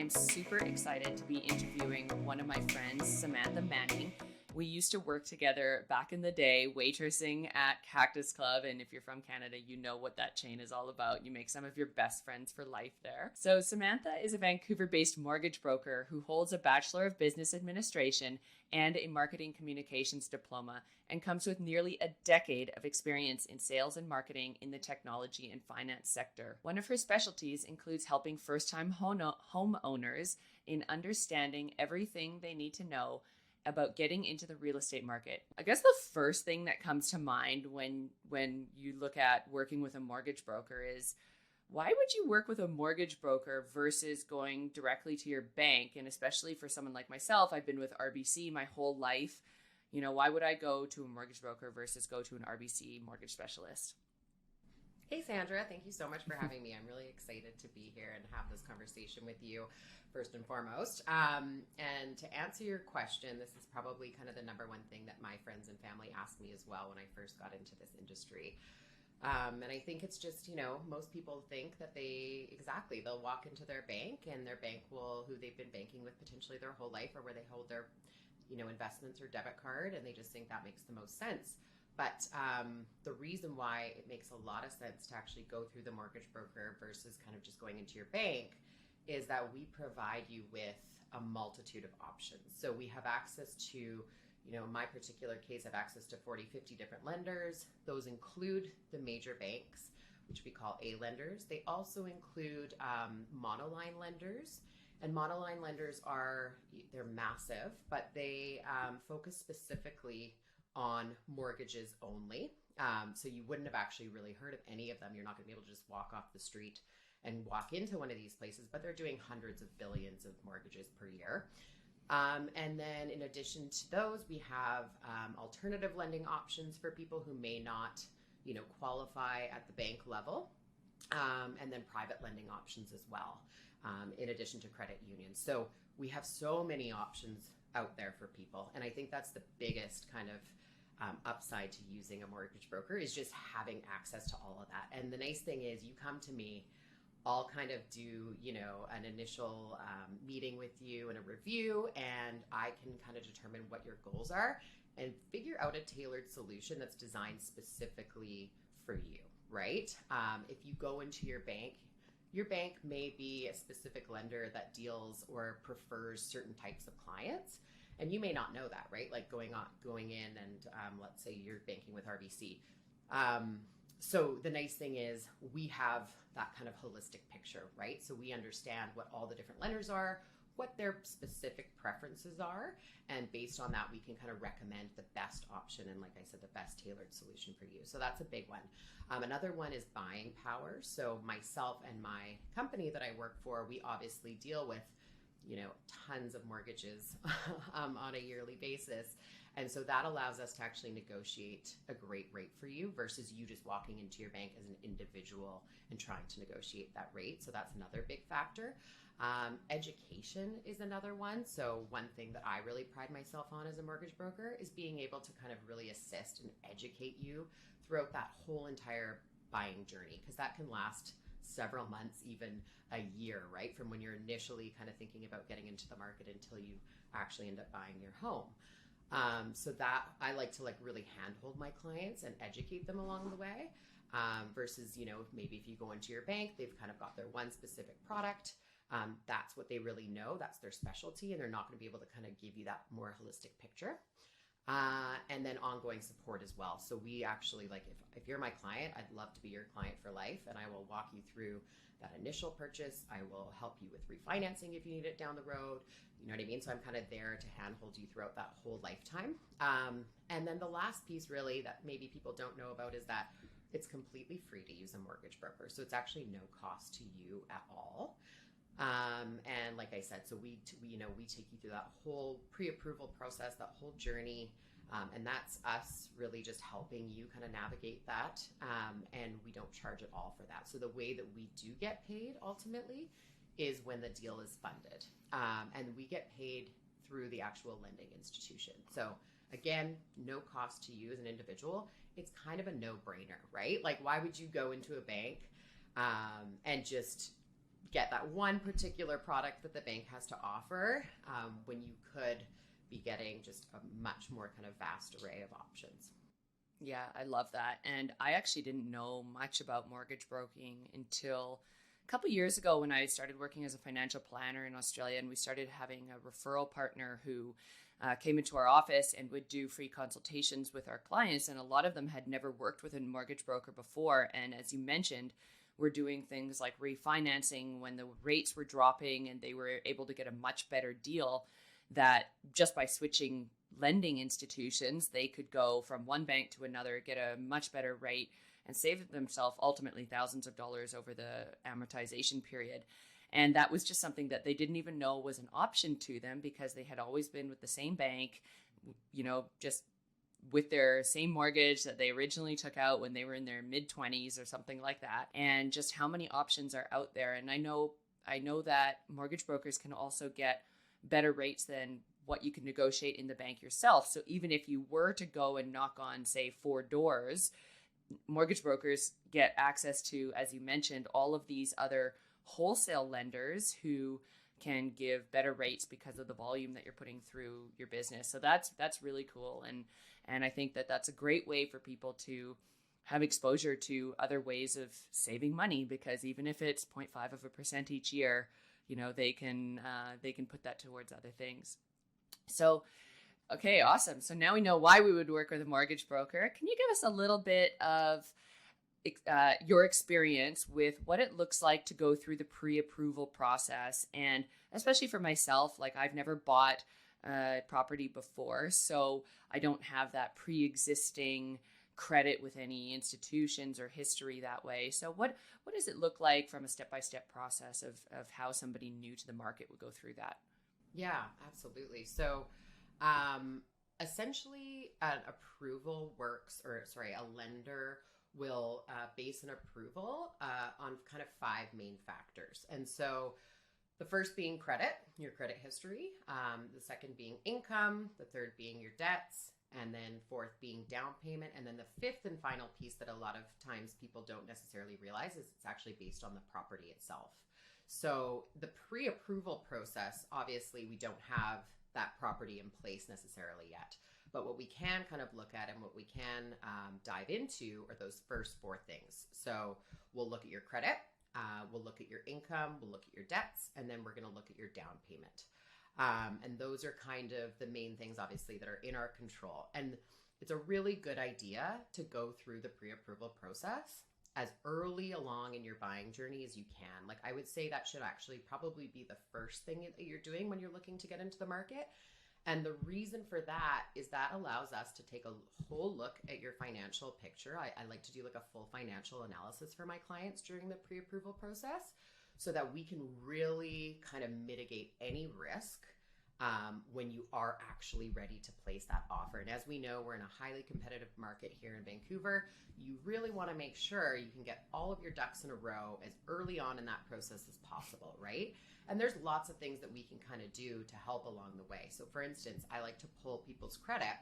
am super excited to be interviewing one of my friends, Samantha Manning. We used to work together back in the day, waitressing at Cactus Club. And if you're from Canada, you know what that chain is all about. You make some of your best friends for life there. So Samantha is a Vancouver-based mortgage broker who holds a Bachelor of Business Administration and a Marketing Communications diploma, and comes with nearly a decade of experience in sales and marketing in the technology and finance sector. One of her specialties includes helping first-time homeowners in understanding everything they need to know about getting into the real estate market. I guess the first thing that comes to mind when you look at working with a mortgage broker is, why would you work with a mortgage broker versus going directly to your bank? And especially for someone like myself, I've been with RBC my whole life. You know, why would I go to a mortgage broker versus go to an RBC mortgage specialist? Hey, Sandra, thank you so much for having me. I'm really excited to be here and have this conversation with you, first and foremost. And to answer your question, this is probably kind of the number one thing that my friends and family asked me as well when I first got into this industry. And I think it's just, most people think that they'll walk into their bank, and their bank who they've been banking with potentially their whole life, or where they hold their, investments or debit card, and they just think that makes the most sense. But the reason why it makes a lot of sense to actually go through the mortgage broker versus kind of just going into your bank is that we provide you with a multitude of options. So we have access to, in my particular case, I have access to 40, 50 different lenders. Those include the major banks, which we call A lenders. They also include monoline lenders. And monoline lenders they're massive, but they focus specifically on mortgages only. So you wouldn't have actually really heard of any of them. You're not going to be able to just walk off the street and walk into one of these places, but they're doing hundreds of billions of mortgages per year. And then in addition to those, we have alternative lending options for people who may not, qualify at the bank level. And then private lending options as well, in addition to credit unions. So we have so many options out there for people. And I think that's the biggest kind of upside to using a mortgage broker, is just having access to all of that. And the nice thing is, you come to me, I'll kind of do, an initial meeting with you and a review, and I can kind of determine what your goals are and figure out a tailored solution that's designed specifically for you, right? If you go into your bank may be a specific lender that deals or prefers certain types of clients, and you may not know that, right? Like going in and let's say you're banking with RBC. So the nice thing is, we have that kind of holistic picture, right? So we understand what all the different lenders are, what their specific preferences are, and based on that, we can kind of recommend the best option and, like I said, the best tailored solution for you. So that's a big one. Another one is buying power. So myself and my company that I work for, we obviously deal with tons of mortgages on a yearly basis. And so that allows us to actually negotiate a great rate for you versus you just walking into your bank as an individual and trying to negotiate that rate. So that's another big factor. Education is another one. So one thing that I really pride myself on as a mortgage broker is being able to kind of really assist and educate you throughout that whole entire buying journey, because that can last several months, even a year, right? From when you're initially kind of thinking about getting into the market until you actually end up buying your home. So that I like to really handhold my clients and educate them along the way, versus, maybe if you go into your bank, they've kind of got their one specific product. That's what they really know. That's their specialty, and they're not going to be able to kind of give you that more holistic picture. And then ongoing support as well. So we actually, if you're my client, I'd love to be your client for life, and I will walk you through that initial purchase. I will help you with refinancing if you need it down the road. You know what I mean? So I'm kind of there to handhold you throughout that whole lifetime. And then the last piece really that maybe people don't know about is that it's completely free to use a mortgage broker. So it's actually no cost to you at all. And like I said, so we take you through that whole pre-approval process, that whole journey. And that's us really just helping you kind of navigate that. And we don't charge at all for that. So the way that we do get paid ultimately is when the deal is funded. And we get paid through the actual lending institution. So again, no cost to you as an individual. It's kind of a no-brainer, right? Like, why would you go into a bank and just get that one particular product that the bank has to offer, when you could be getting just a much more kind of vast array of options. Yeah, I love that. And I actually didn't know much about mortgage broking until a couple years ago when I started working as a financial planner in Australia, and we started having a referral partner who came into our office and would do free consultations with our clients. And a lot of them had never worked with a mortgage broker before. And as you mentioned, we're doing things like refinancing when the rates were dropping and they were able to get a much better deal, that just by switching lending institutions, they could go from one bank to another, get a much better rate, and save themselves ultimately thousands of dollars over the amortization period. And that was just something that they didn't even know was an option to them because they had always been with the same bank, just with their same mortgage that they originally took out when they were in their mid-20s or something like that. And just how many options are out there. And I know that mortgage brokers can also get better rates than what you can negotiate in the bank yourself. So even if you were to go and knock on, say, 4 doors, mortgage brokers get access to, as you mentioned, all of these other wholesale lenders who can give better rates because of the volume that you're putting through your business. So that's really cool. And I think that that's a great way for people to have exposure to other ways of saving money, because even if it's 0.5% each year, they can put that towards other things. So, okay, awesome. So now we know why we would work with a mortgage broker. Can you give us a little bit of your experience with what it looks like to go through the pre-approval process? And especially for myself, like I've never bought a property before, so I don't have that pre-existing credit with any institutions or history that way. So what does it look like from a step-by-step process of how somebody new to the market would go through that? Yeah, absolutely. So essentially an approval works, a lender will base an approval on kind of 5 main factors. And so the first being credit, your credit history, the second being income, the third being your debts, and then fourth being down payment. And then the fifth and final piece that a lot of times people don't necessarily realize is it's actually based on the property itself. So the pre-approval process, obviously we don't have that property in place necessarily yet. But what we can kind of look at and what we can dive into are those first 4 things. So we'll look at your credit, we'll look at your income, we'll look at your debts, and then we're going to look at your down payment. And those are kind of the main things, obviously, that are in our control. And it's a really good idea to go through the pre-approval process as early along in your buying journey as you can. Like I would say that should actually probably be the first thing that you're doing when you're looking to get into the market. And the reason for that is that allows us to take a whole look at your financial picture. I like to do like a full financial analysis for my clients during the pre-approval process so that we can really kind of mitigate any risk when you are actually ready to place that offer. And as we know, we're in a highly competitive market here in Vancouver. You really want to make sure you can get all of your ducks in a row as early on in that process as possible, right? And there's lots of things that we can kind of do to help along the way. So for instance, I like to pull people's credit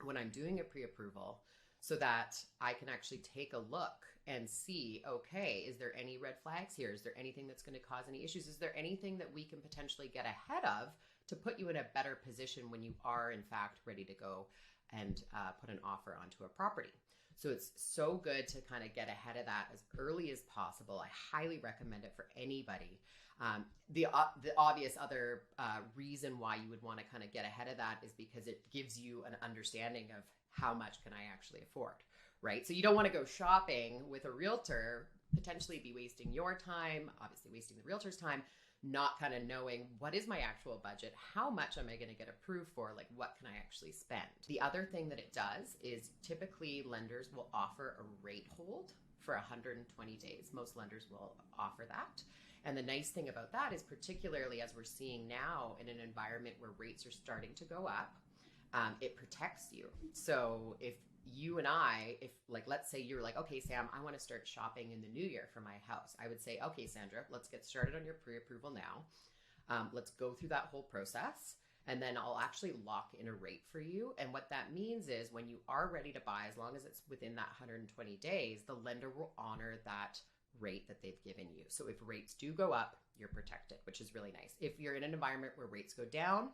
when I'm doing a pre-approval so that I can actually take a look and see, okay, is there any red flags here? Is there anything that's going to cause any issues? Is there anything that we can potentially get ahead of to put you in a better position when you are in fact ready to go and put an offer onto a property? So it's so good to kind of get ahead of that as early as possible. I highly recommend it for anybody. The obvious other reason why you would want to kind of get ahead of that is because it gives you an understanding of how much can I actually afford, right? So you don't want to go shopping with a realtor, potentially be wasting your time, obviously wasting the realtor's time, not kind of knowing what is my actual budget, how much am I going to get approved for, like what can I actually spend. The other thing that it does is typically lenders will offer a rate hold for 120 days. Most lenders will offer that. And the nice thing about that is, particularly as we're seeing now in an environment where rates are starting to go up, it protects you. So if you and I, let's say you're like, okay, Sam, I want to start shopping in the new year for my house. I would say, okay, Sandra, let's get started on your pre-approval now. Let's go through that whole process. And then I'll actually lock in a rate for you. And what that means is when you are ready to buy, as long as it's within that 120 days, the lender will honor that rate that they've given you. So if rates do go up, you're protected, which is really nice. If you're in an environment where rates go down,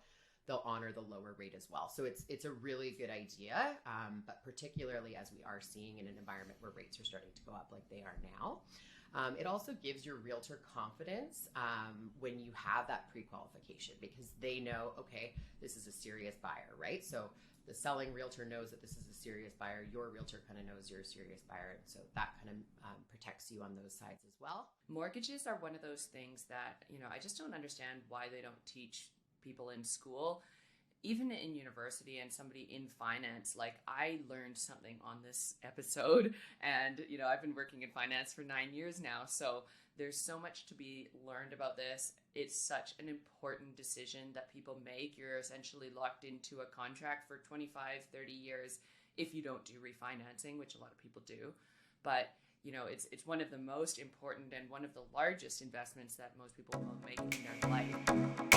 they'll honor the lower rate as well. So it's a really good idea, but particularly as we are seeing in an environment where rates are starting to go up like they are now. It also gives your realtor confidence when you have that pre-qualification, because they know, okay, this is a serious buyer, right? So the selling realtor knows that this is a serious buyer. Your realtor kind of knows you're a serious buyer. And so that kind of protects you on those sides as well. Mortgages are one of those things that, I just don't understand why they don't teach people in school, even in university, and somebody in finance. Like, I learned something on this episode, and I've been working in finance for 9 years now, so there's so much to be learned about this. It's such an important decision that people make. You're essentially locked into a contract for 25, 30 years if you don't do refinancing, which a lot of people do. But it's one of the most important and one of the largest investments that most people will make in their life.